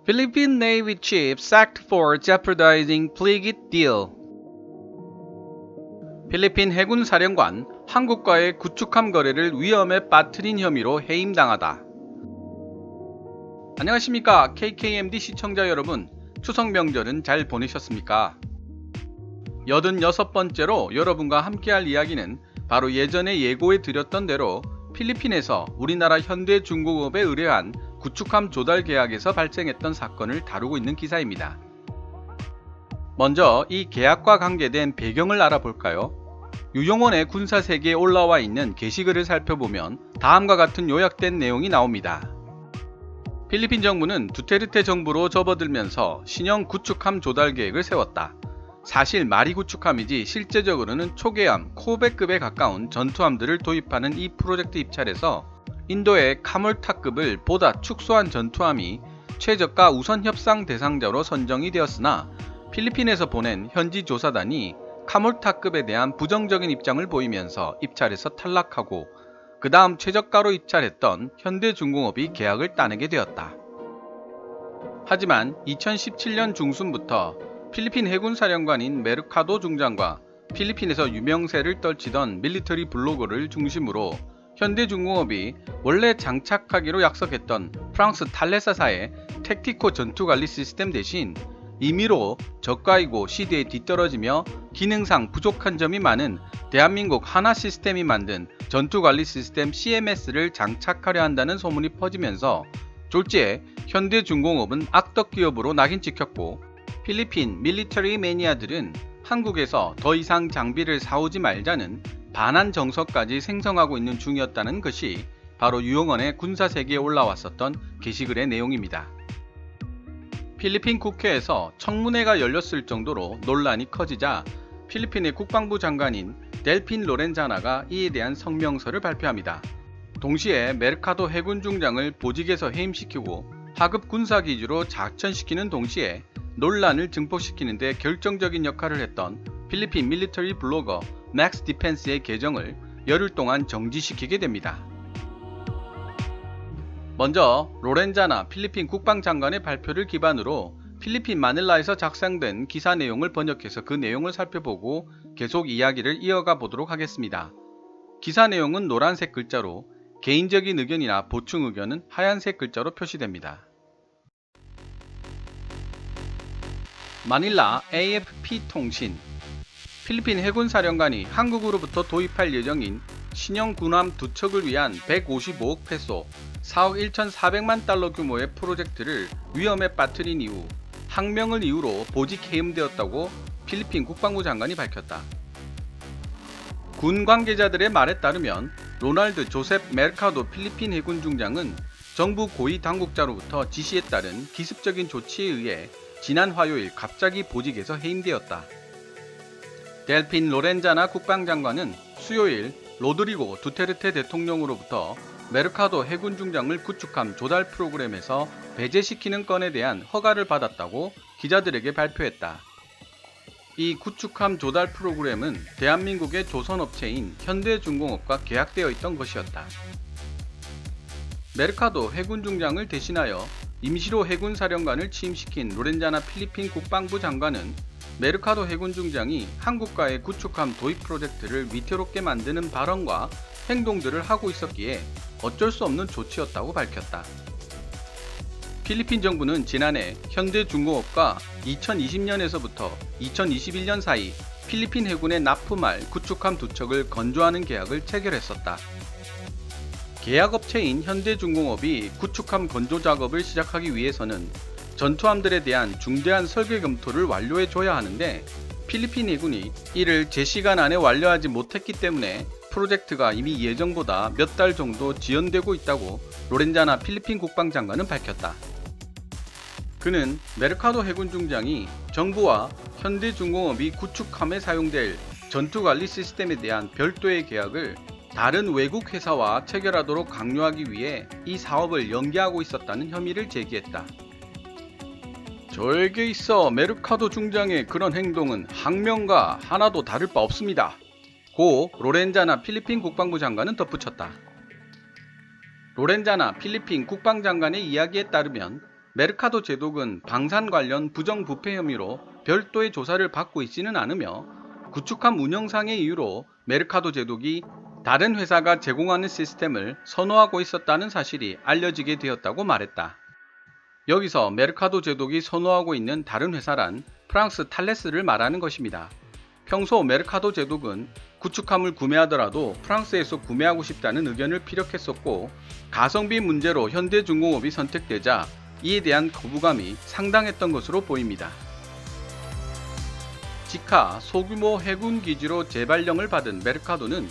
Philippine Navy chief sacked for jeopardizing Pligit deal. 필리핀 해군 사령관 한국과의 구축함 거래를 위험에 빠뜨린 혐의로 해임당하다. 안녕하십니까 KKMD 시청자 여러분, 추석 명절은 잘 보내셨습니까? 86번째로 여러분과 함께할 이야기는 바로 예전에 예고해 드렸던 대로 필리핀에서 우리나라 현대중공업에 의뢰한 구축함 조달 계약에서 발생했던 사건을 다루고 있는 기사입니다. 먼저 이 계약과 관계된 배경을 알아볼까요? 유용원의 군사세계에 올라와 있는 게시글을 살펴보면 다음과 같은 요약된 내용이 나옵니다. 필리핀 정부는 두테르테 정부로 접어들면서 신형 구축함 조달 계획을 세웠다. 사실 말이 구축함이지 실제적으로는 초계함, 코베급에 가까운 전투함들을 도입하는 이 프로젝트 입찰에서 인도의 카몰타급을 보다 축소한 전투함이 최저가 우선 협상 대상자로 선정이 되었으나 필리핀에서 보낸 현지 조사단이 카몰타급에 대한 부정적인 입장을 보이면서 입찰에서 탈락하고 그 다음 최저가로 입찰했던 현대중공업이 계약을 따내게 되었다. 하지만 2017년 중순부터 필리핀 해군 사령관인 메르카도 중장과 필리핀에서 유명세를 떨치던 밀리터리 블로거를 중심으로 현대중공업이 원래 장착하기로 약속했던 프랑스 탈레사사의 택티코 전투관리 시스템 대신 임의로 저가이고 시대에 뒤떨어지며 기능상 부족한 점이 많은 대한민국 하나 시스템이 만든 전투관리 시스템 CMS를 장착하려 한다는 소문이 퍼지면서 졸지에 현대중공업은 악덕 기업으로 낙인 찍혔고 필리핀 밀리터리 매니아들은 한국에서 더 이상 장비를 사오지 말자는 반한 정서까지 생성하고 있는 중이었다는 것이 바로 유용원의 군사세계에 올라왔었던 게시글의 내용입니다. 필리핀 국회에서 청문회가 열렸을 정도로 논란이 커지자 필리핀의 국방부 장관인 델핀 로렌자나가 이에 대한 성명서를 발표합니다. 동시에 메르카도 해군 중장을 보직에서 해임시키고 하급 군사기지로 작천시키는 동시에 논란을 증폭시키는 데 결정적인 역할을 했던 필리핀 밀리터리 블로거 맥스 디펜스의 계정을 열흘 동안 정지시키게 됩니다. 먼저 로렌자나 필리핀 국방장관의 발표를 기반으로 필리핀 마닐라에서 작성된 기사 내용을 번역해서 그 내용을 살펴보고 계속 이야기를 이어가 보도록 하겠습니다. 기사 내용은 노란색 글자로, 개인적인 의견이나 보충 의견은 하얀색 글자로 표시됩니다. 마닐라 AFP 통신. 필리핀 해군 사령관이 한국으로부터 도입할 예정인 신형 군함 2척을 위한 155억 페소, 4억 1,400만 달러 규모의 프로젝트를 위험에 빠뜨린 이후 항명을 이유로 보직 해임되었다고 필리핀 국방부 장관이 밝혔다. 군 관계자들의 말에 따르면 로날드 조셉 메르카도 필리핀 해군 중장은 정부 고위 당국자로부터 지시에 따른 기습적인 조치에 의해 지난 화요일 갑자기 보직에서 해임되었다. 델핀 로렌자나 국방장관은 수요일 로드리고 두테르테 대통령으로부터 메르카도 해군 중장을 구축함 조달 프로그램에서 배제시키는 건에 대한 허가를 받았다고 기자들에게 발표했다. 이 구축함 조달 프로그램은 대한민국의 조선업체인 현대중공업과 계약되어 있던 것이었다. 메르카도 해군 중장을 대신하여 임시로 해군 사령관을 취임시킨 로렌자나 필리핀 국방부 장관은 메르카도 해군 중장이 한국과의 구축함 도입 프로젝트를 위태롭게 만드는 발언과 행동들을 하고 있었기에 어쩔 수 없는 조치였다고 밝혔다. 필리핀 정부는 지난해 현대중공업과 2020년에서부터 2021년 사이 필리핀 해군에 납품할 구축함 2척을 건조하는 계약을 체결했었다. 계약업체인 현대중공업이 구축함 건조 작업을 시작하기 위해서는 전투함들에 대한 중대한 설계 검토를 완료해줘야 하는데 필리핀 해군이 이를 제 시간 안에 완료하지 못했기 때문에 프로젝트가 이미 예정보다 몇 달 정도 지연되고 있다고 로렌자나 필리핀 국방장관은 밝혔다. 그는 메르카도 해군 중장이 정부와 현대중공업이 구축함에 사용될 전투관리 시스템에 대한 별도의 계약을 다른 외국 회사와 체결하도록 강요하기 위해 이 사업을 연기하고 있었다는 혐의를 제기했다. 저에게 있어 메르카도 중장의 그런 행동은 항명과 하나도 다를 바 없습니다. 고 로렌자나 필리핀 국방부 장관은 덧붙였다. 로렌자나 필리핀 국방장관의 이야기에 따르면 메르카도 제독은 방산 관련 부정부패 혐의로 별도의 조사를 받고 있지는 않으며 구축함 운영상의 이유로 메르카도 제독이 다른 회사가 제공하는 시스템을 선호하고 있었다는 사실이 알려지게 되었다고 말했다. 여기서 메르카도 제독이 선호하고 있는 다른 회사란 프랑스 탈레스를 말하는 것입니다. 평소 메르카도 제독은 구축함을 구매하더라도 프랑스에서 구매하고 싶다는 의견을 피력했었고, 가성비 문제로 현대중공업이 선택되자 이에 대한 거부감이 상당했던 것으로 보입니다. 지카 소규모 해군 기지로 재발령을 받은 메르카도는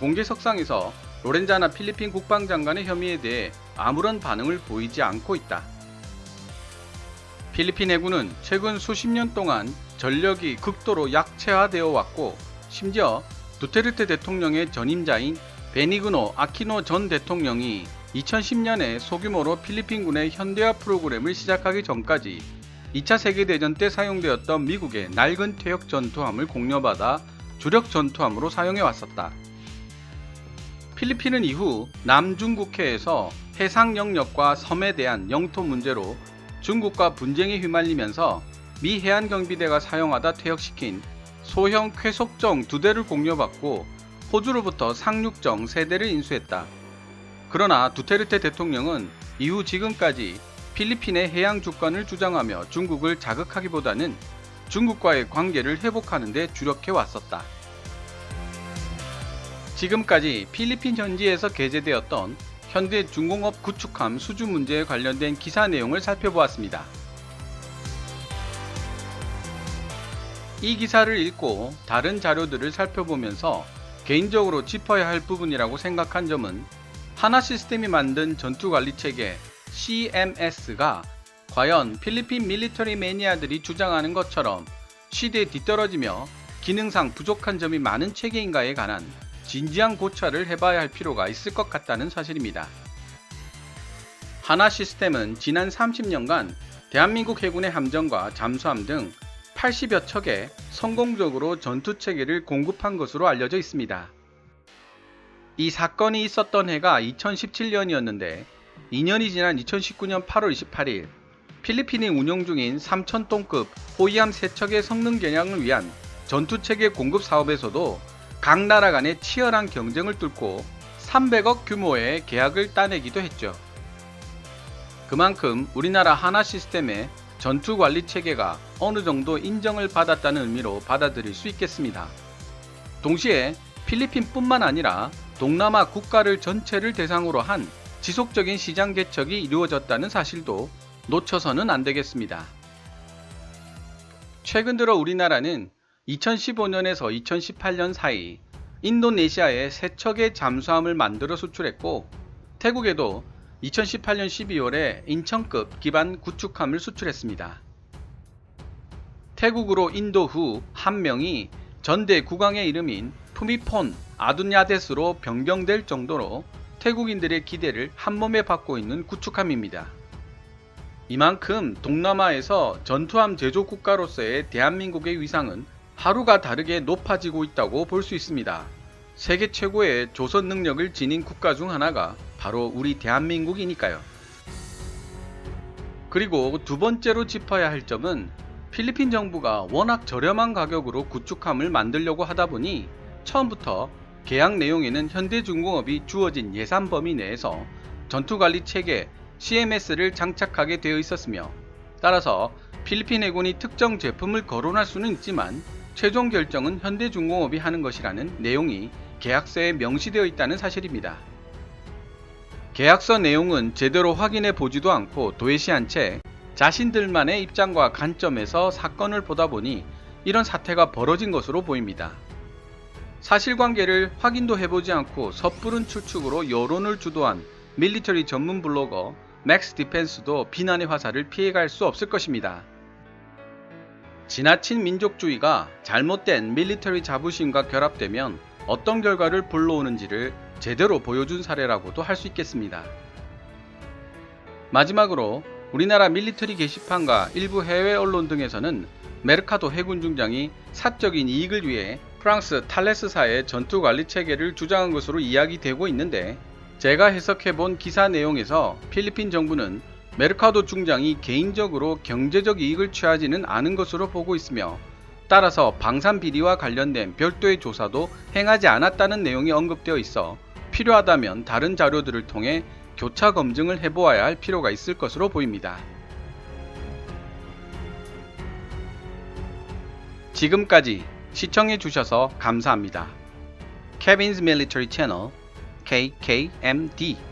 공개석상에서 로렌자나 필리핀 국방장관의 혐의에 대해 아무런 반응을 보이지 않고 있다. 필리핀 해군은 최근 수십 년 동안 전력이 극도로 약체화되어 왔고, 심지어 두테르테 대통령의 전임자인 베니그노 아키노 전 대통령이 2010년에 소규모로 필리핀군의 현대화 프로그램을 시작하기 전까지 2차 세계대전 때 사용되었던 미국의 낡은 퇴역 전투함을 공여받아 주력 전투함으로 사용해 왔었다. 필리핀은 이후 남중국해에서 해상 영역과 섬에 대한 영토 문제로 중국과 분쟁에 휘말리면서 미 해안경비대가 사용하다 퇴역시킨 소형 쾌속정 2대를 공여받고 호주로부터 상륙정 3대를 인수했다. 그러나 두테르테 대통령은 이후 지금까지 필리핀의 해양 주권을 주장하며 중국을 자극하기보다는 중국과의 관계를 회복하는 데 주력해 왔었다. 지금까지 필리핀 현지에서 게재되었던 현대 중공업 구축함 수주 문제에 관련된 기사 내용을 살펴보았습니다. 이 기사를 읽고 다른 자료들을 살펴보면서 개인적으로 짚어야 할 부분이라고 생각한 점은, 하나시스템이 만든 전투관리체계 CMS가 과연 필리핀 밀리터리 매니아들이 주장하는 것처럼 시대에 뒤떨어지며 기능상 부족한 점이 많은 체계인가에 관한 진지한 고찰을 해봐야 할 필요가 있을 것 같다는 사실입니다. 하나시스템은 지난 30년간 대한민국 해군의 함정과 잠수함 등 80여 척에 성공적으로 전투체계를 공급한 것으로 알려져 있습니다. 이 사건이 있었던 해가 2017년이었는데 2년이 지난 2019년 8월 28일 필리핀이 운용 중인 3,000톤급 호위함 3척의 성능 겨냥을 위한 전투체계 공급 사업에서도 각 나라 간의 치열한 경쟁을 뚫고 300억 규모의 계약을 따내기도 했죠. 그만큼 우리나라 하나시스템의 전투관리체계가 어느 정도 인정을 받았다는 의미로 받아들일 수 있겠습니다. 동시에 필리핀뿐만 아니라 동남아 국가를 전체를 대상으로 한 지속적인 시장 개척이 이루어졌다는 사실도 놓쳐서는 안 되겠습니다. 최근 들어 우리나라는 2015년에서 2018년 사이 인도네시아에 3척의 잠수함을 만들어 수출했고, 태국에도 2018년 12월에 인천급 기반 구축함을 수출했습니다. 태국으로 인도 후 한 명이 전대 국왕의 이름인 푸미폰 아둔야데스로 변경될 정도로 태국인들의 기대를 한몸에 받고 있는 구축함입니다. 이만큼 동남아에서 전투함 제조 국가로서의 대한민국의 위상은 하루가 다르게 높아지고 있다고 볼 수 있습니다. 세계 최고의 조선 능력을 지닌 국가 중 하나가 바로 우리 대한민국이니까요. 그리고 두 번째로 짚어야 할 점은, 필리핀 정부가 워낙 저렴한 가격으로 구축함을 만들려고 하다 보니 처음부터 계약 내용에는 현대중공업이 주어진 예산 범위 내에서 전투관리 체계 CMS를 장착하게 되어 있었으며, 따라서 필리핀 해군이 특정 제품을 거론할 수는 있지만 최종 결정은 현대중공업이 하는 것이라는 내용이 계약서에 명시되어 있다는 사실입니다. 계약서 내용은 제대로 확인해 보지도 않고 도외시한 채 자신들만의 입장과 관점에서 사건을 보다 보니 이런 사태가 벌어진 것으로 보입니다. 사실관계를 확인도 해보지 않고 섣부른 추측으로 여론을 주도한 밀리터리 전문 블로거 맥스 디펜스도 비난의 화살을 피해갈 수 없을 것입니다. 지나친 민족주의가 잘못된 밀리터리 자부심과 결합되면 어떤 결과를 불러오는지를 제대로 보여준 사례라고도 할 수 있겠습니다. 마지막으로 우리나라 밀리터리 게시판과 일부 해외 언론 등에서는 메르카도 해군 중장이 사적인 이익을 위해 프랑스 탈레스사의 전투관리 체계를 주장한 것으로 이야기되고 있는데, 제가 해석해본 기사 내용에서 필리핀 정부는 메르카도 중장이 개인적으로 경제적 이익을 취하지는 않은 것으로 보고 있으며 따라서 방산 비리와 관련된 별도의 조사도 행하지 않았다는 내용이 언급되어 있어 필요하다면 다른 자료들을 통해 교차 검증을 해보아야 할 필요가 있을 것으로 보입니다. 지금까지 시청해주셔서 감사합니다. Kevin's Military Channel KKMD